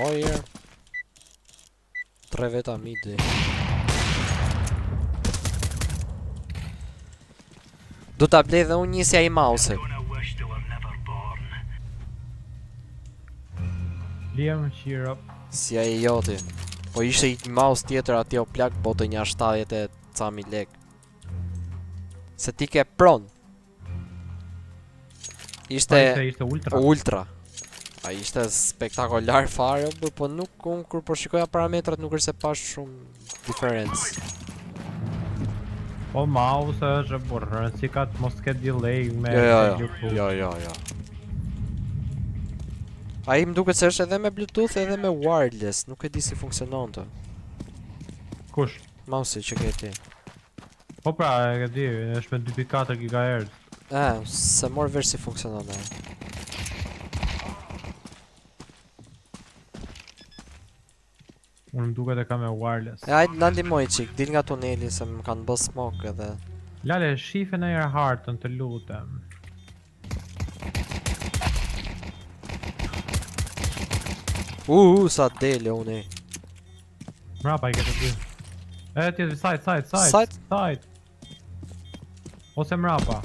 Ojer. 3 veta midi. Do ta blej dhe unë njësja i mouse. Liam, cheer up. Si ai joti. Po ishte i mouse tjetër atje o plak bote një 70 e ca mi lek. Se ti ke pron. Ishte ultra. ultra. A ishte spektakolar fare, po nuk unë kur po shikoja parametrat nuk është se pash shumë diferencë. Po mouse është burrë, si ka të mos ketë delay me Jo. Ai më duket se është edhe me Bluetooth edhe me wireless, nuk e di si funksiononte. Kush? Mouse që ke ti. Po pra, e di, është me 2.4 GHz. Se mor vesh si funksionon ai. Unë më duket e ka me wireless. Hajde na ndihmoj çik, dil nga tuneli se më kanë bë smoke edhe. Lale, shife në air hartën të lutem. Sa dele unë. Mrapa i këtë dy. E tjetër, side. Side? Ose mrapa.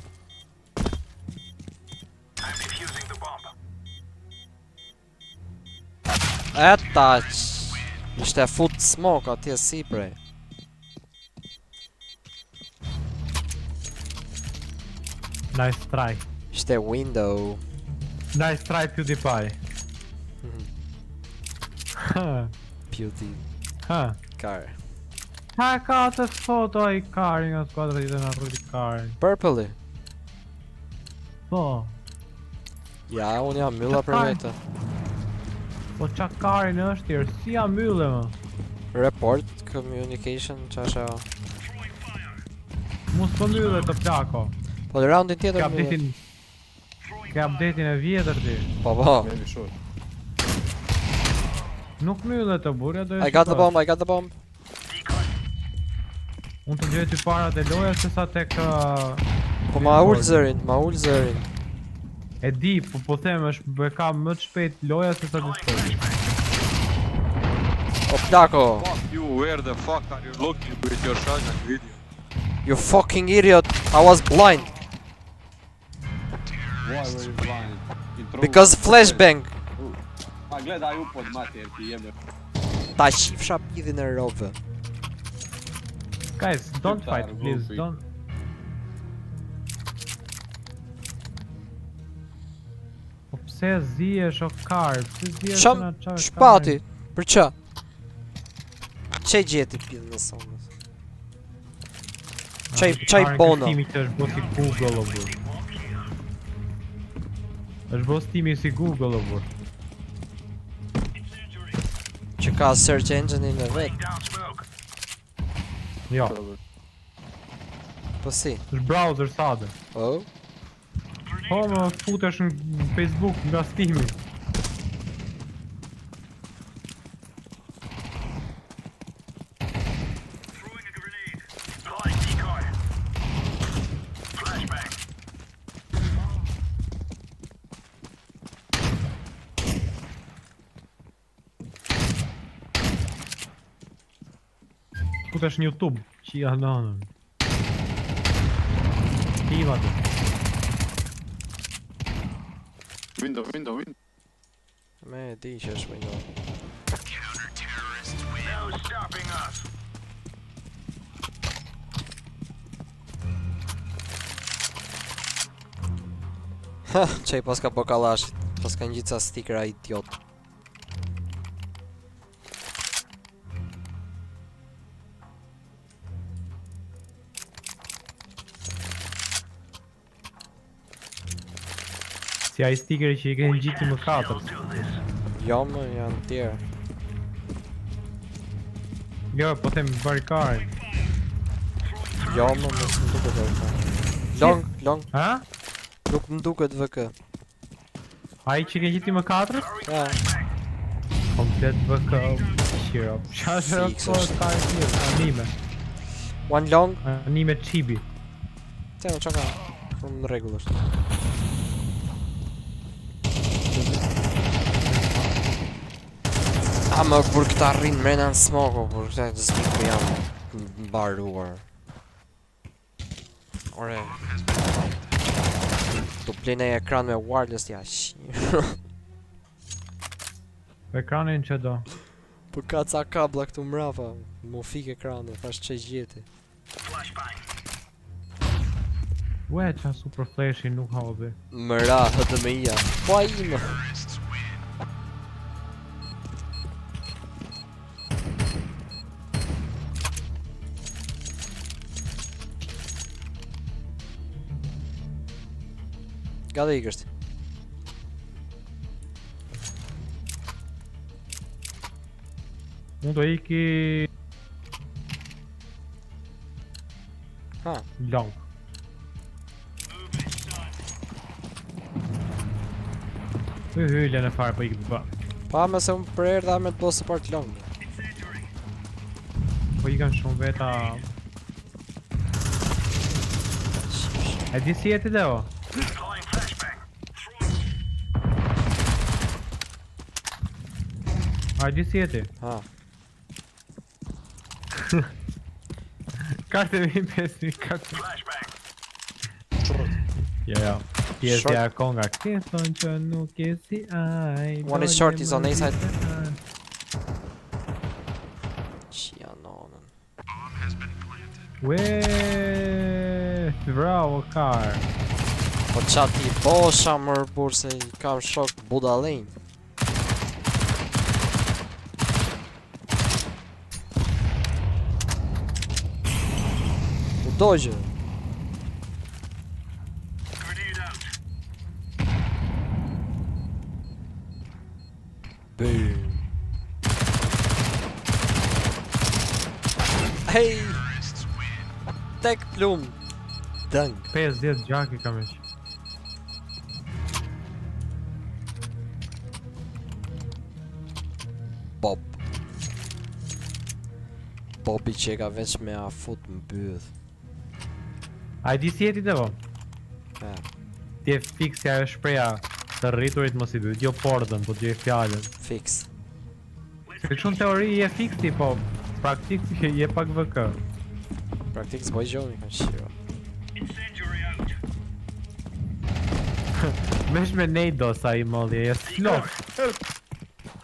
Ishte fut smoke atje si prej. Nice try. Ishte window. Nice try PewDiePie. Beauty. Car. Ha ka të foto i Kari nga skuadra që na rriti Kari. Purple. Po. Ja, unë jam mylla për vete. Po qa Kari në është tjerë, si jam mylle më? Report, communication, qasha. Mus po mylle të plako. Po në roundin tjetër mylle. Ke update-in e vjetër ti. Po. Nuk mylle të burja do e I got the bomb. Unë të gjej ty parat e loja se sa tek... Po ma ull zërin. E di, po them është e ka më të shpejt loja se sa display. O plako. Fuck you, where the fuck are you looking with your shotgun video? You fucking idiot. I was blind. Why were you blind? Because flashbang. Ma gledaj u pod mater ti jebe. Ta shifsha pidhin e rove. Guys, don't fight, please, don't... Po pse ziesh o Kar? Pse ziesh në qa shpati, për qa? Qaj gjeti pidhin në sonës? Qaj bona? Stimi që është bo si Google o bur. është bo stimi si Google o bur. Që ka search engine-in e vet. Jo. Po si? është browser sade. Oh? Po më futesh në Facebook nga Steam-i. Futesh në YouTube, që ja nanën. Tiva të. Window. Me e di që është window. Ha, qaj paska po kalashit. Paska njitësa stikera idiot. Si ai stikeri që i ke ngjiti më 4. Jo më janë tjerë. Jo, po them barikarin. Jo më së më duket VK. Long. Ha? Nuk më duket VK. Ai që ke ngjiti më 4? Ja. Komplet VK. Cheer up. Cheer up for anime. One long. Anime chibi. Te në qaka. Në regull është. Më kur këta rrin mrena në smoko, kur këta të zgjik ku jam mbaruar. Ore. Tu plene ekran me wireless ja shi. Ekranin që do. Po ka ca kabla këtu mrapa, mu fik ekranin, thash që gjeti. Ue, qa super flashi nuk habi. Mëra, HDMI-a. Po a ime. Gada i kështë. Unë do iki... Ha, long. Hyllën e farë po iki për bërë. pa me se unë për erë dhe me të bo support long. Po i kanë shumë veta... E di si jeti Leo? A di si jeti? Ha, Karte mi 5.000 karte. Ja. Pjesja e konga. Ke thonë që nuk je si ai. One is short, he's on A side. Qia nonën. Ue, bravo kar. Po qa ti bosha mërë burë se i kam shok budalin. U dojgjë. Boom. Hej! Tek plum. Dëng. 50 gjaki kam iq. Bob. Bobi që e ka veç me a fut më byth. A i di si jeti Devo? Ja. Ti e fiksja e shpreja të rriturit mos i bëjt, jo pordën, po ti e fjallën. Fix. Se shumë teori i e fiksi, po praktik i e pak VK. Praktik s'boj gjoni kanë shiro. Mesh me nejdo sa i molli, e slow.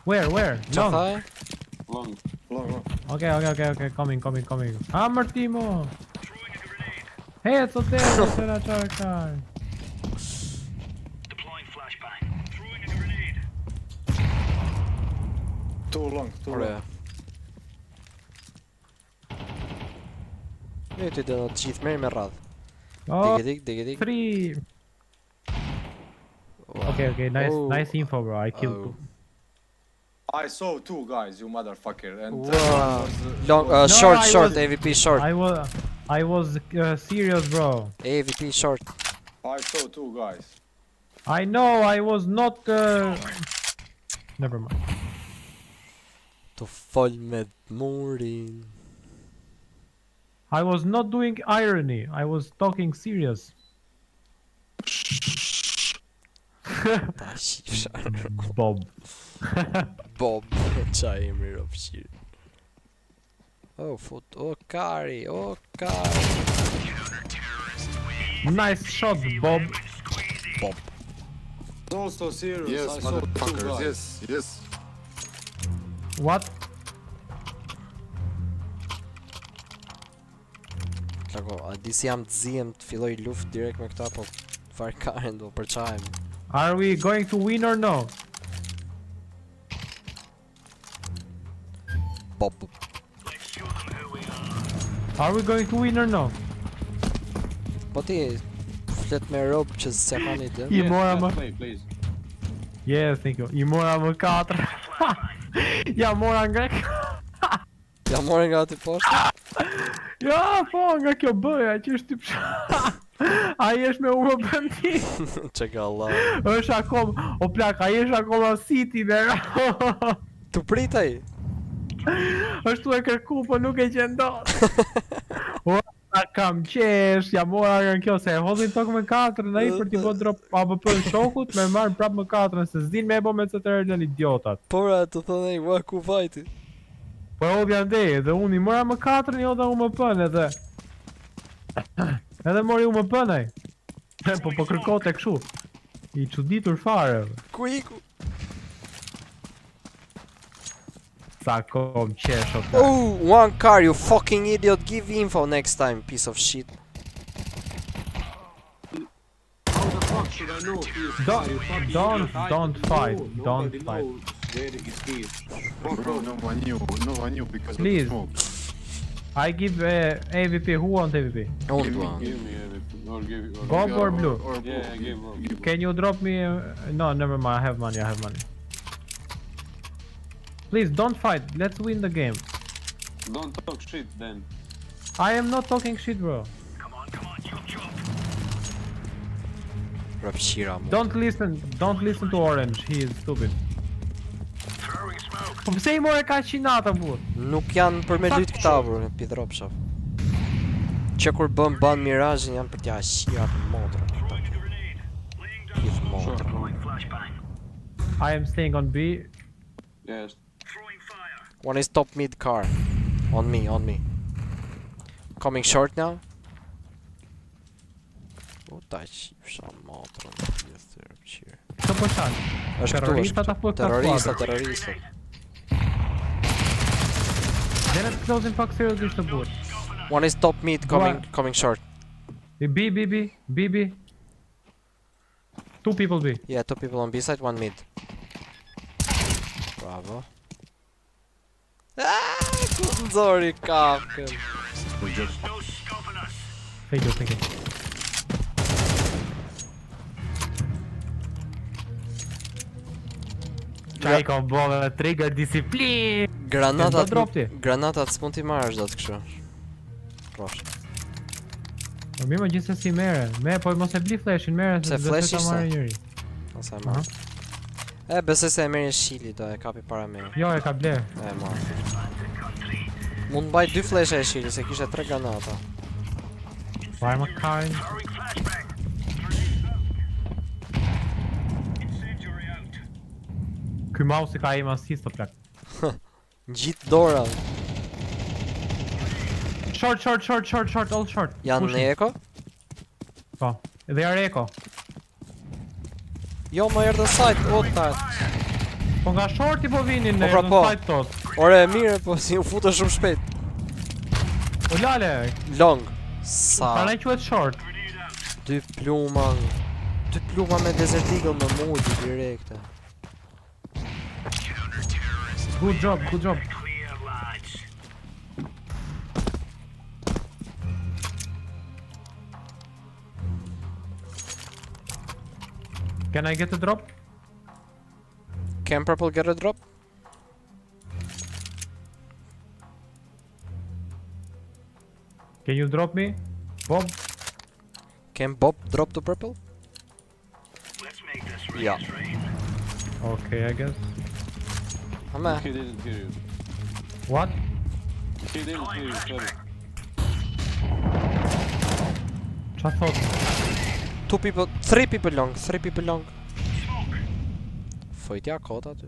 Where? Qa Long. thaj? Long. Okay, coming. Hammer Timo! Hey, it's okay, se na qarë kaj. Too long. Ore. Ne ty dhe në të gjithë meri me radhë. Oh, Digedik. 3! Okay, nice info bro, I killed two. I saw two guys, you motherfucker. And Wow. Long, No, short, I short, was- AVP short. I was serious bro. AVP short. I saw two guys. I know, I was not Never mind. Të fol me murin. I was not doing irony, I was talking serious. Ta shifsha. Bob. Bob, qa e mirë ofshirë. Oh, fut, kari. Nice shot, Bob. Also serious. Yes, I saw two motherfuckers, guys. yes. What? Klako, a di si jam të zihem të filloj luft direkt me këta, po farkaren do përqajem. Are we going to win or no? Bob. Are we going to win or no? Po ti, flet me rob që s'ja ka një dëm. I mora më. Play, please. Yes, thank you. I mora më 4. Ja mora nga Ja more nga ti poshtë. Ja, po, nga kjo bëja, që është tip ai është me UBNT. Që ka Allah. Është akom, o plak, ai është akoma City me. Tu pritaj. Është tu e kërku, po nuk e gjendon. O, A kam qesh, ja mora nga kjo se e hodhin tok me 4 ai për t'i bë drop AWP shokut, me marr prap me 4 se s'din me e bë me CTR lën idiotat. Pora të thonë ai, ua ku vajti. Po hodhja ndej, dhe unë i mora me 4 i hodha UMP-n edhe. Edhe mori UMP-n ai. Po kërkote kështu. I çuditur fare. Ku iku? Sa kom qesh o ta. Oh, one car, you fucking idiot. Give info next time, piece of shit. How the fuck should I know if he is fire? You fucking Don't idiot. fight, Nobody don't knows fight. where it is. Bro, no one knew because Please. of the smoke. I give AVP, who wants AVP? Don't Give me, want. Give me everything. Or give it. Bob or blue? Or blue. Yeah, give Bob. Can you drop me? No, never mind. I have money. Please don't fight. Let's win the game. Don't talk shit then. I am not talking shit, bro. Rapshira mu. Don't listen to Orange. He is stupid. Po pse I more ka qinata burr? Nuk janë për me lyt këta bro, pidrop shaf. Që kur ban mirazhin janë për t'ja shira për motrën. Gjithë motrën. I am staying on B. Yes. One is top mid car. On me. Coming short now. O ta qifsha motrën. Gjithë rapshira. Ço po çan? Është këtu, Terroristat apo është ka terroristat. Then it's closing fuck seriously the board. One is top mid coming short. B. Two people B. Yeah, two people on B side, one mid. Bravo. Ku nxori kafkën. Thank you. Çaj ka bolla trigger disiplin. Granatat, Do drop ti? granatat s'mund t'i marrësh dot kështu. Prosh. Po mirë më gjithsesi merre, po mos e bli flashin, merre Pse flash ta ishte? marrë njëri. Ose e marr. E besoj se e merr shili do e kapi para me. Jo, e ka bler. E marr. Mund mbaj 2 flashe e shili se kishte 3 granata. Fire më karin. Ky mouse ka aim assist të plak. Gjithë dora. Short, all short. Janë në eko? Po. They are echo. Jo, më erdhën site, o ta. Po nga shorti po vinin Po në pra po. side tot. Ore, mire, po si u futën shumë shpejt. O lale, Long. Sa? pra quhet short. 2 pluma. 2 pluma me Desert Eagle më multi direkte. Good job. Can I get a drop? Can purple get a drop? Can you drop me? Bob? Can Bob drop to purple? Ja. Okay, I guess. Ama, He didn't hear you. What? He didn't hear you, sorry. Qa thot? 3 people long. Fojtja kota aty.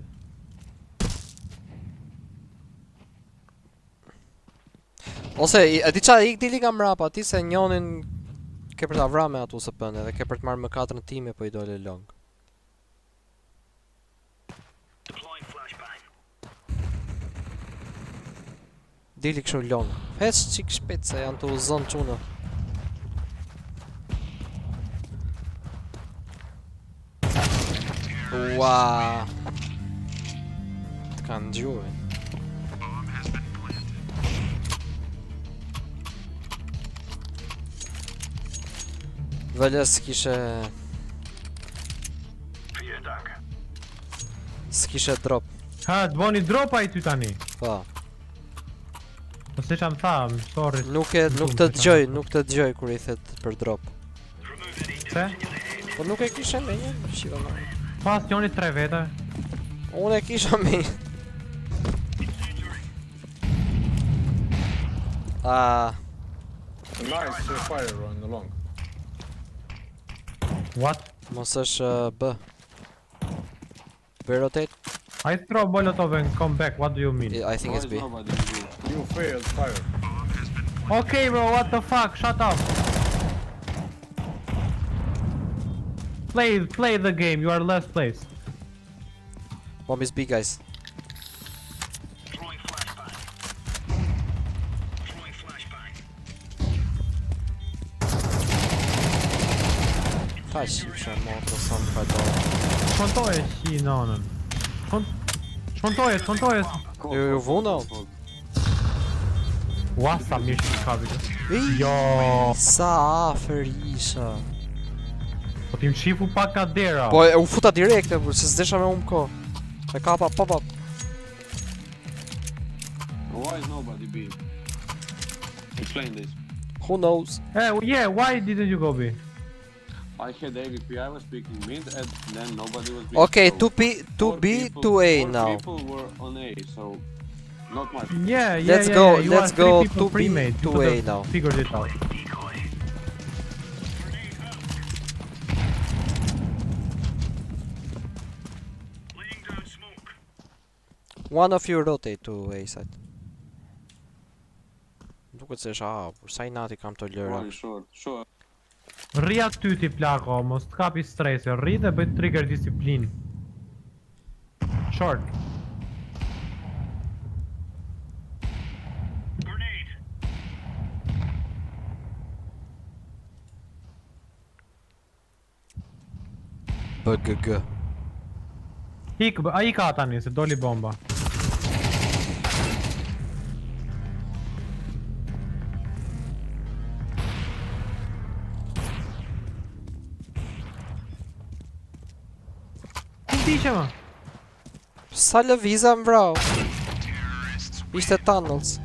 Ose, e di qa ik dili nga mrapa ti se njonin ke për ta vra me atu së pënde dhe ke për të marrë më 4 time po I dole long. Dili kështu long. Hes qik shpet se janë të uzon quna. Ua. Të kanë gjuhe. Vëllë s'kishe drop. Ha, të boni drop ai ty tani. Po. Po se çam tha, sorry. Nuk të dëgjoj kur I thet për drop. Se? Po nuk e kisha me një, shiva më. Pas joni 3 vete. Unë e kisha me një. Nice fire on the long. What? Mos është B. B rotate? I throw Molotov and come back, what do you mean? I think Why it's is B. nobody in B? You failed fire. Okay bro, what the fuck, shut up! Play the game, you are last place. Bomb is B, guys. Kaj shifshe moto sa më fajtore. Shkontoje qi nanën. Shkontoje. Ju vuna? Ua sa mirë që ka vitë. Jo. Sa afer isha. Po t'im shifu pak nga dera. Po u futa direkte, por se s'desha me ko. E kapa, pop. Why is nobody B? Explain this. Who knows? Yeah, why didn't you go B? I had AVP, I was picking mid, and then nobody was B. Okay, so 2B, 2A now. 4 people were on A, so not much. Yeah, Let's go, you let's are go 3 people 2B, pre-made. You 2A could have now. Figured it out. One of you rotate to A side. Duket se është A, por sa i nati kam të lëra. One short. Rri aty ti plako, mos t'kapi stresi, rri dhe bëj trigger disiplin. Short. BGG. A i ka tani, se doli bomba. Ti ma? Sa lëviza mbrau. Ishte tunnels.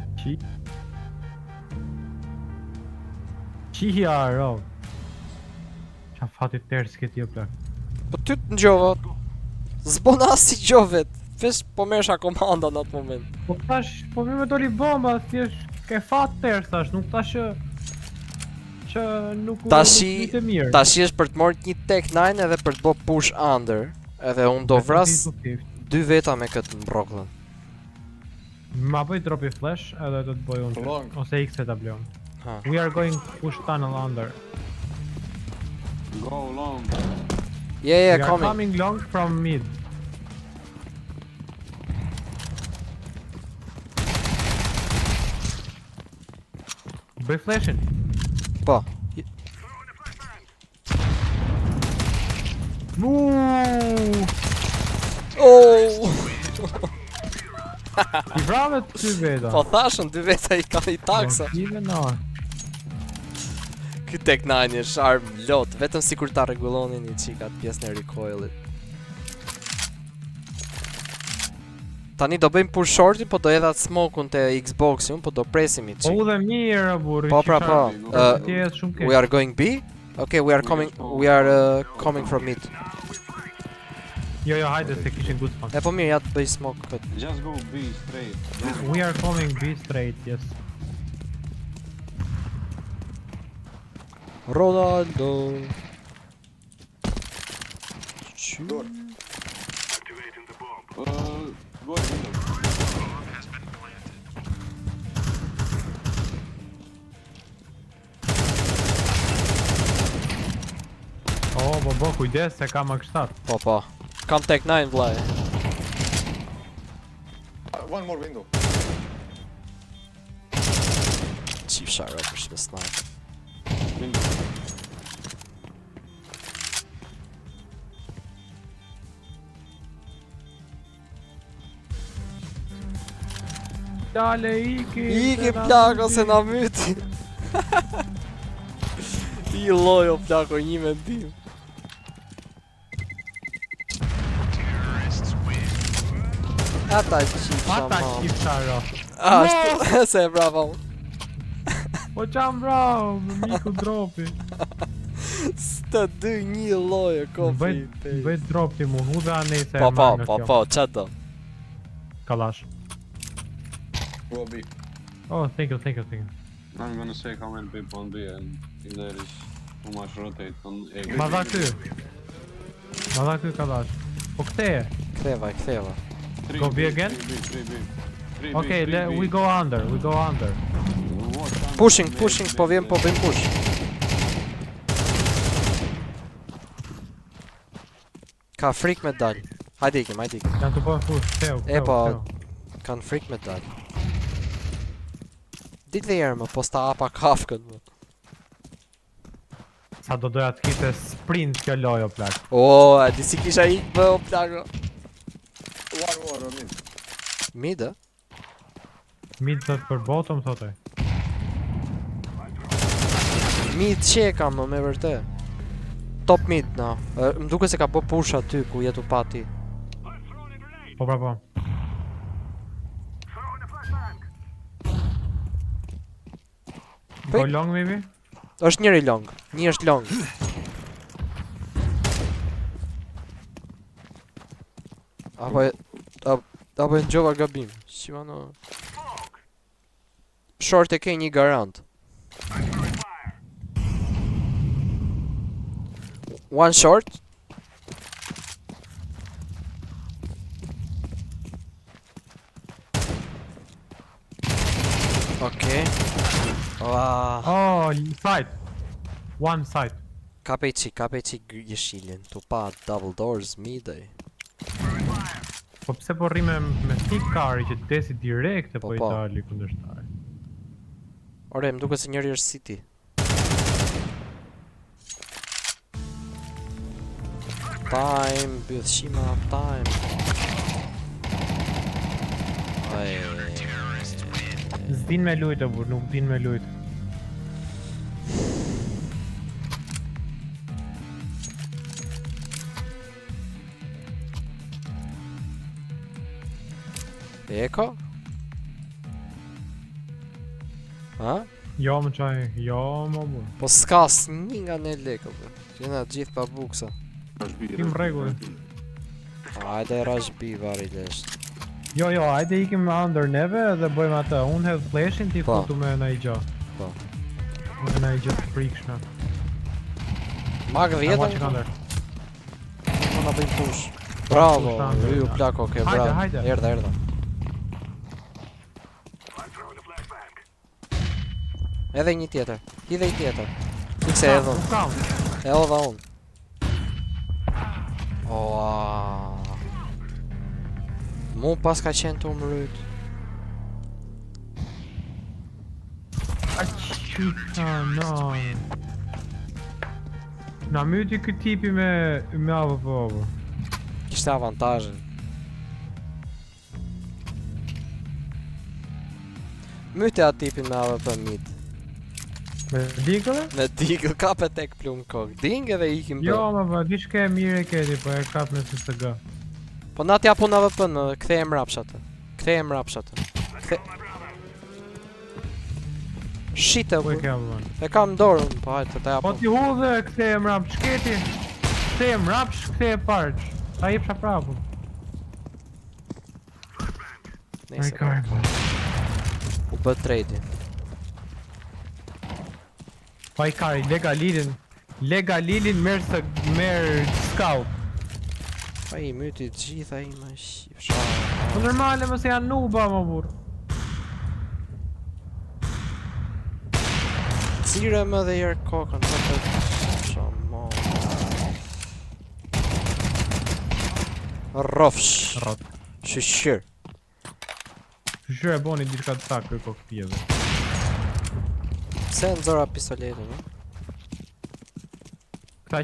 Qia ro. Qa fati tërë s'keti o plak. Po ty të ngjova. Zbon as si gjovet. Vesh po merrsha komanda në atë moment. Po tash, po mi me doli bomba, thjesht ke fat tërë thash, nuk tash që nuk Tashi të mirë. tashi është për të marrë një Tech 9 edhe për të bë push under. Edhe unë do vras 2 veta me këtë mbrokllën. Ma bëj dropi flash edhe do të bëj unë Long. ose X e ta blon. Ha. We are going push tunnel under. Go long. Yeah, We are coming. coming long from mid. Bëj flashin. Po. Oh! I vrave ty veta. Po thashën 2 veta i ka i taksa. Even no. Ky Tech 9 është arm lot, vetëm sikur ta rregullonin i çikat pjesën e recoilit. Tani do bëjmë push shorti, po do edha smoke-un te Xbox-i, po do presim i Po çik. u dhe mirë burri. Po pra po. Ti je shumë keq. We are going B? Okay, we are coming from mid. Jo, hajde se kishin good spawn. E po mirë, ja të bëj smoke këtë. Just go B straight. We are coming B straight, yes. Ronaldo. Door. Go window. Po, kujdes se kam AK-7. Po. Kam Tech 9 vllai. One more window. Chief shot rush me sniper. Window. Dale, iki! Iki plako se na myti. I lojo plako, një mendim. Ata qifsha Ata ma. qifsha ro. Ashtu, se bravo. Po qam bravo, me miku dropi. Sta 2-1 lojo, kofi. Bëj drop ti mu, hu dhe anej se Po, qa do? Kalash. Go B. Oh, thank you. I'm gonna say how many people on B and if there is too much rotate on A. Ma dha ky. Ma dha ky kalash. Po ktheje. Ktheva. Go B again? 3B. Okay, we go under. Pushing, po vjen push. Ka frik me dal. Hajde ikim. Janë të po fush, ktheu. Kanë frik me dal. Dit dhe jerë më, po sta apa kafkën më. Sa do doja të kite sprint kjo lojo plak. O, a di si kisha ik më o plako. One more on mid. Mid, e? Mid të për bottom thote. Mid që kam më me vërte. Top mid, na. Më duke se ka bë push aty ku jetu pati. Po pra po. Go long maybe? Është njëri long. Një është long. Apo e ngjova gabim. Si vano. Short e ke një garant. One short. Okay. Wow. Oh, side. One side. KPC jeshilin. Tu pa double doors midday. Po pse po rrime me stick carry që desi direkte po i po. dali kundërshtari. Ore, më duke se njëri është City. Time, bëthshima, time. S'din me lujt, abur, nuk din me lujt. Eko? Ha? Jo më qaj, jo më bu. Po s'ka s'një nga ne lekë, bë. Jena gjithë pa buksa. Kim regull. Hajde rush B vari lesht. Jo, hajde ikim under neve dhe bëjmë atë. Unë hedh flashin, ti Po. futu me në i gjo. Po. Me në i gjo të frikshme. Mag I watch it 10 under. po na bëjmë push. Bravo, push under, ju ja. plako ke Hajde, bravo. hajde. Erdha. Edhe një tjetër. Hidhe i tjetër. Fikse edhe unë. Kam. Edhe unë. Oa. Mu pas ka qenë të umryt. A qita, no. Na myti këtë tipi me AWP. Kishte avantazhin. Myte atë tipin me AWP mid. Me digële? Me digë kape tek plum kokë. Dingë dhe ikim Jo, bë. ma ba, di shke e mire keti, po e kap me SSG. Po na t'ja pun AWP në kthejem rapshat. Kthejem rapshat. Shite Po e u. kam vën. E kam dorën, po hajtë ta Po japun. ti hu dhe kthe e mrap shketi. Kthe e mrap, kthe e parq. Ta jepsha prapu. Nëse karma. u bë trade. Pa i kari, lega lilin merë scout. Pa i myti gjitha i më shifsha. Po normale mëse janë nuba më burr. Cire më dhe jerë kokën, të të shamo. Rofsh. Rrot. Shëshir. Shqyre e boni diçka të sakë kërë kokë tjede. Pse nëzora pistoletin, no? Këta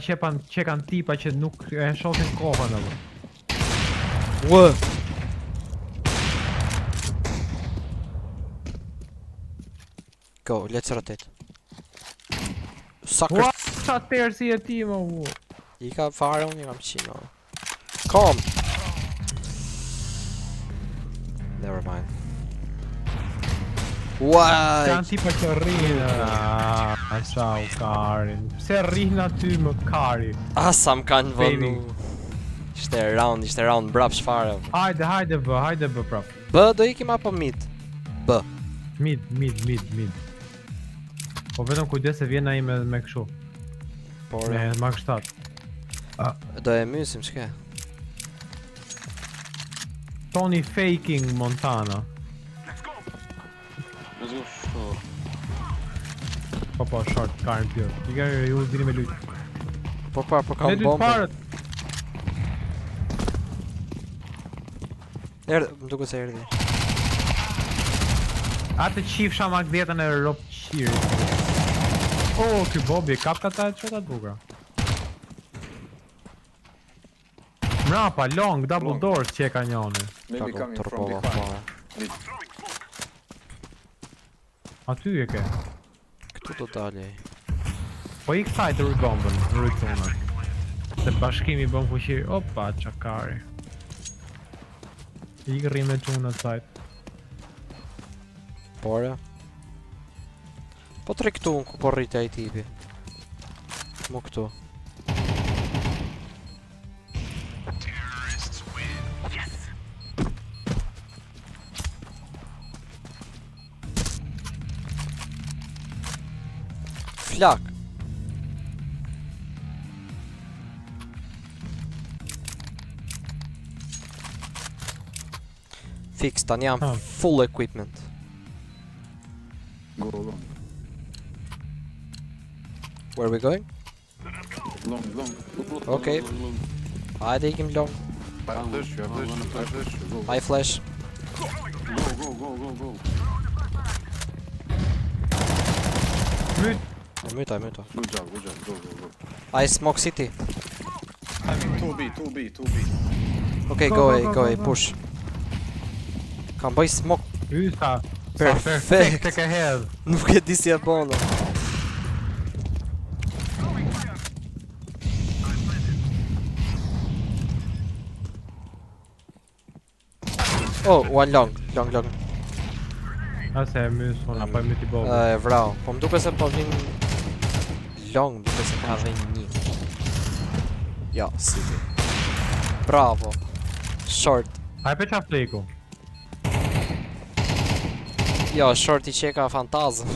që kanë tipa që nuk e shohin kohën edhe. Ua! Go, let's rotate. Sucker. Ua, sa tersi e ti më u. I ka fare, unë i kam qino. Kom! Never mind. Uaj! Janë tipa që rrinë. Sa u karin. Pse rrinë aty më kari? Asa më kanë vëndu. Baby. Ishte round brap shfare. Hajde bë prap. B, do ikim apo mid? B. Mid. Po vetëm kujdes se vjen ai me kështu. Por Me Mark 7. do e mysim çka? Tony faking Montana. Let's go short. Po short car në pjot. I ka ju dini me lut. Po kam Me lut bombë. parët. Më duket se erdhi. Atë qifsha magdetën e Rob Qirit. Oh, ky Bobby kap kata çota buka. Mrapa, long, double Long. doors që e ka njoni. Maybe coming from Tropova behind. fare. Mid. Aty e ke. Këtu do dalej. Po i kësaj të rribombën, rritonër. Se bashkimi bën fuqi, opa, çakari. I rri me çunat sajt. Pore. Po tre këtu unë ku po rrit ai tipi. Mo këtu. Flak. Fix, tani jam Ah. full equipment. Go long. Where are we going? Long. Okay. Hajde ikim long. I have this, you have this, I have this. Go. My flash. Go. Myt, Myta. Good job. Go. I smoke city. I mean 2B. Okay, Go, go go, away, go. push. Kam bëj smoke. ysa. Perfekt. Tek e hedh. Nuk e di si e bona. Oh, one long. Ase e mysun, apo e myti Bobby. E vrau. Po më duke se po vin long, duke se ka dhe një. Ja, si di. Bravo. Short. A e pe qa fleku? Jo, short I qeka fantazm.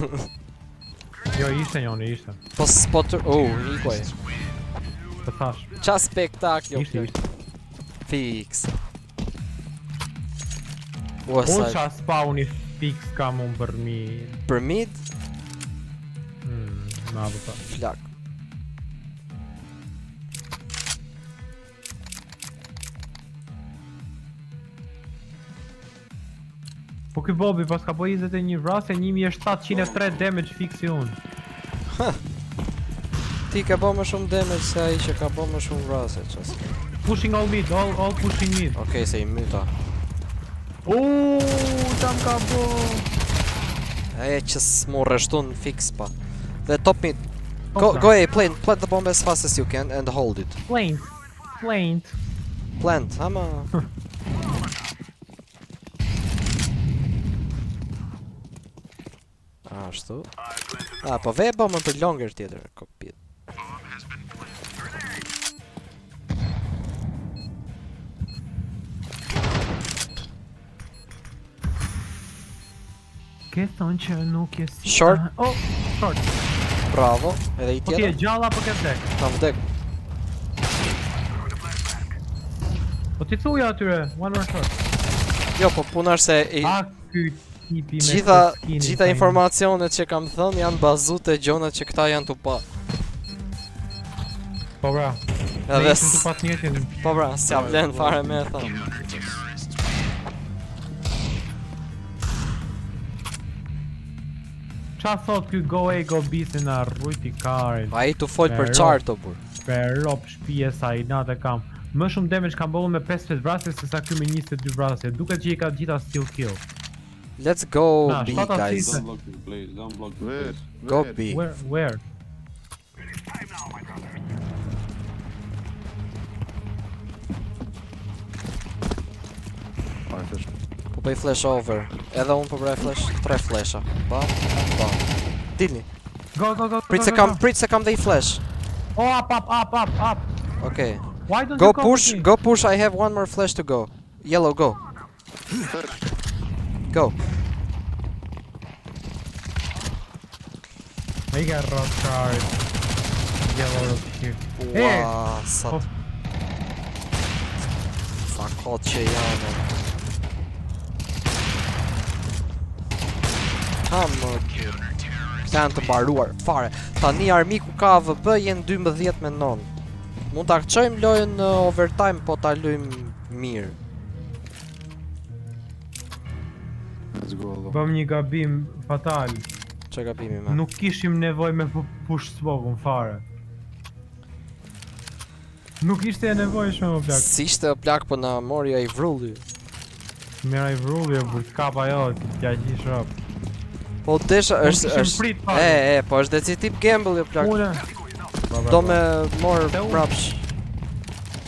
Jo, ishte njoni, ishte. Po s'po të... rikuaj. Të thash. Qa spektakl, jo. Ishte. Fix. Unë Uasa, qa spawni fix kam unë për mi. për mid, Na dhe ta. flak. Po ky Bobby pas ka po 21 vrasje, 1703 damage fixi unë. Ti ka bo më shumë damage se ai që ka bo më shumë vrasje, qas. Pushing all mid, all pushing mid. Okej, se I myta. Tam ka bo. Aje që s'mu rreshtun fix pa. Dhe top mid. Top Go A, plant the bomb as fast as you can and hold it. Plaint. Plant, ama... Ashtu. Po ve e bombën për longer tjetër, kokpit. Ke thonë që nuk je si... Short. Oh, short. Bravo, edhe I Po ti e tjetër. gjalla po ke vdek. Kam vdek. Po ti thuja atyre, one more shot. Jo, po puna është se A ky tipi me gjitha informacionet që kam thënë janë bazu te gjonat që këta janë tu pa. Po bra. Edhe Ne ishim të pat njëtin. po bra, s'ja vlen fare me e thënë. Qa thot ky go A go B si na rrujti karin. Ai tu fol për qartë o bur. Per rop shpije sa I natë kam. Më shumë damage kam bëllë me 55 vrasje se sa ky me 22 vrasje. Duket që I ka gjitha still kill. Let's go Na, B, shpata guys. si- Don't block me, please. Don't block me, Where? please. Go Where? B. Where? I fish. Po bëj flash over. Edhe unë po bëj flash, 3 flasha. Bam. Dilni. Go. Prit se kam dhe I flash. Oh, up. Okay. Why don't Go you go push, with me? go push. I have one more flash to go. Yellow, go. Go. I got rock card. Yellow here. Ua, sa po. Sa kot që janë. Ha më janë të mbaruar fare. Tani armiku ka AVP jenë 12-9. Mund ta çojmë lojën në overtime po ta luajmë mirë. Let's go along. Bëm një gabim fatal. Çe gabimi me. Nuk kishim nevojë me push smoke-un fare. Nuk ishte e nevojshme më plak. Si ishte o plak po na mori ai vrulli. Mira i vrulli o burt kapa jo, t'ja qish rap. Po desha kishim është prit fare. po është deci tip gamble jo plak. Une. Do me mor Se unë- prapsh.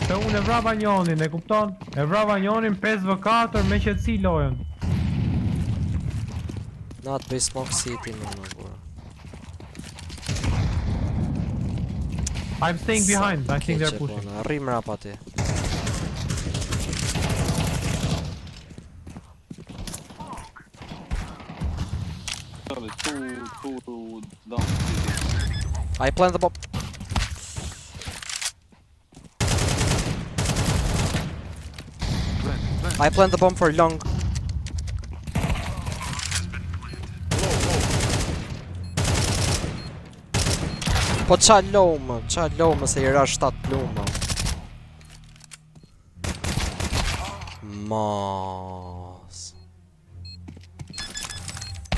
Se unë e vrava njonin, e kupton? E vrava njonin 5v4 me qetësi lojën. Na të bëj smoke city më bura. I'm staying behind, I think they're pushing. Arrim rap aty. Sorry, two down. I plant the bomb. I plant the bomb for long. Po qa low më se i ra 7 lumë. Mas.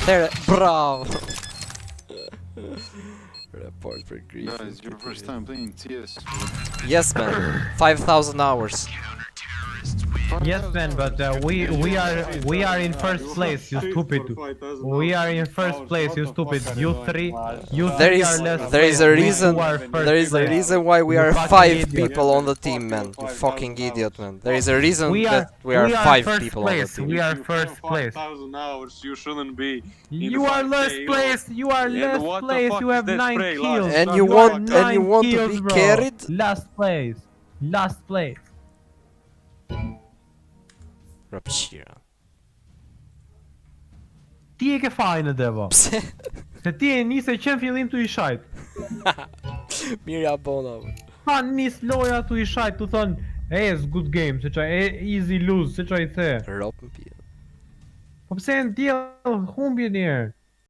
There, bravo. Report for grief. Guys, your first time playing TS. Yes man, 5,000 hours. Yes man, but we are in first place, you stupid. We are in first place, you stupid. You three There are less. there is a We reason two are first there is a place. reason why we You are fucking 5 idiot. people on the team, man. You fucking idiot, man. There is a reason that we are 5 first people on the place. team. We are first place. 5,000 hours, you shouldn't be. You are less place. You are less what the place. fuck You is have that 9 spray, kills. Lars? And You you are want to kills, be bro. carried? Last place. Last place. Rapshira. Ti e ke fajin e devo. Pse? Se ti e nisi qen fillim tu i shajt. Mirja bona. Pa nis loja tu i shajt, tu thon, it's good game, se çaj easy lose, se çaj the. Rop më pia. Po pse në diell humbje njerë?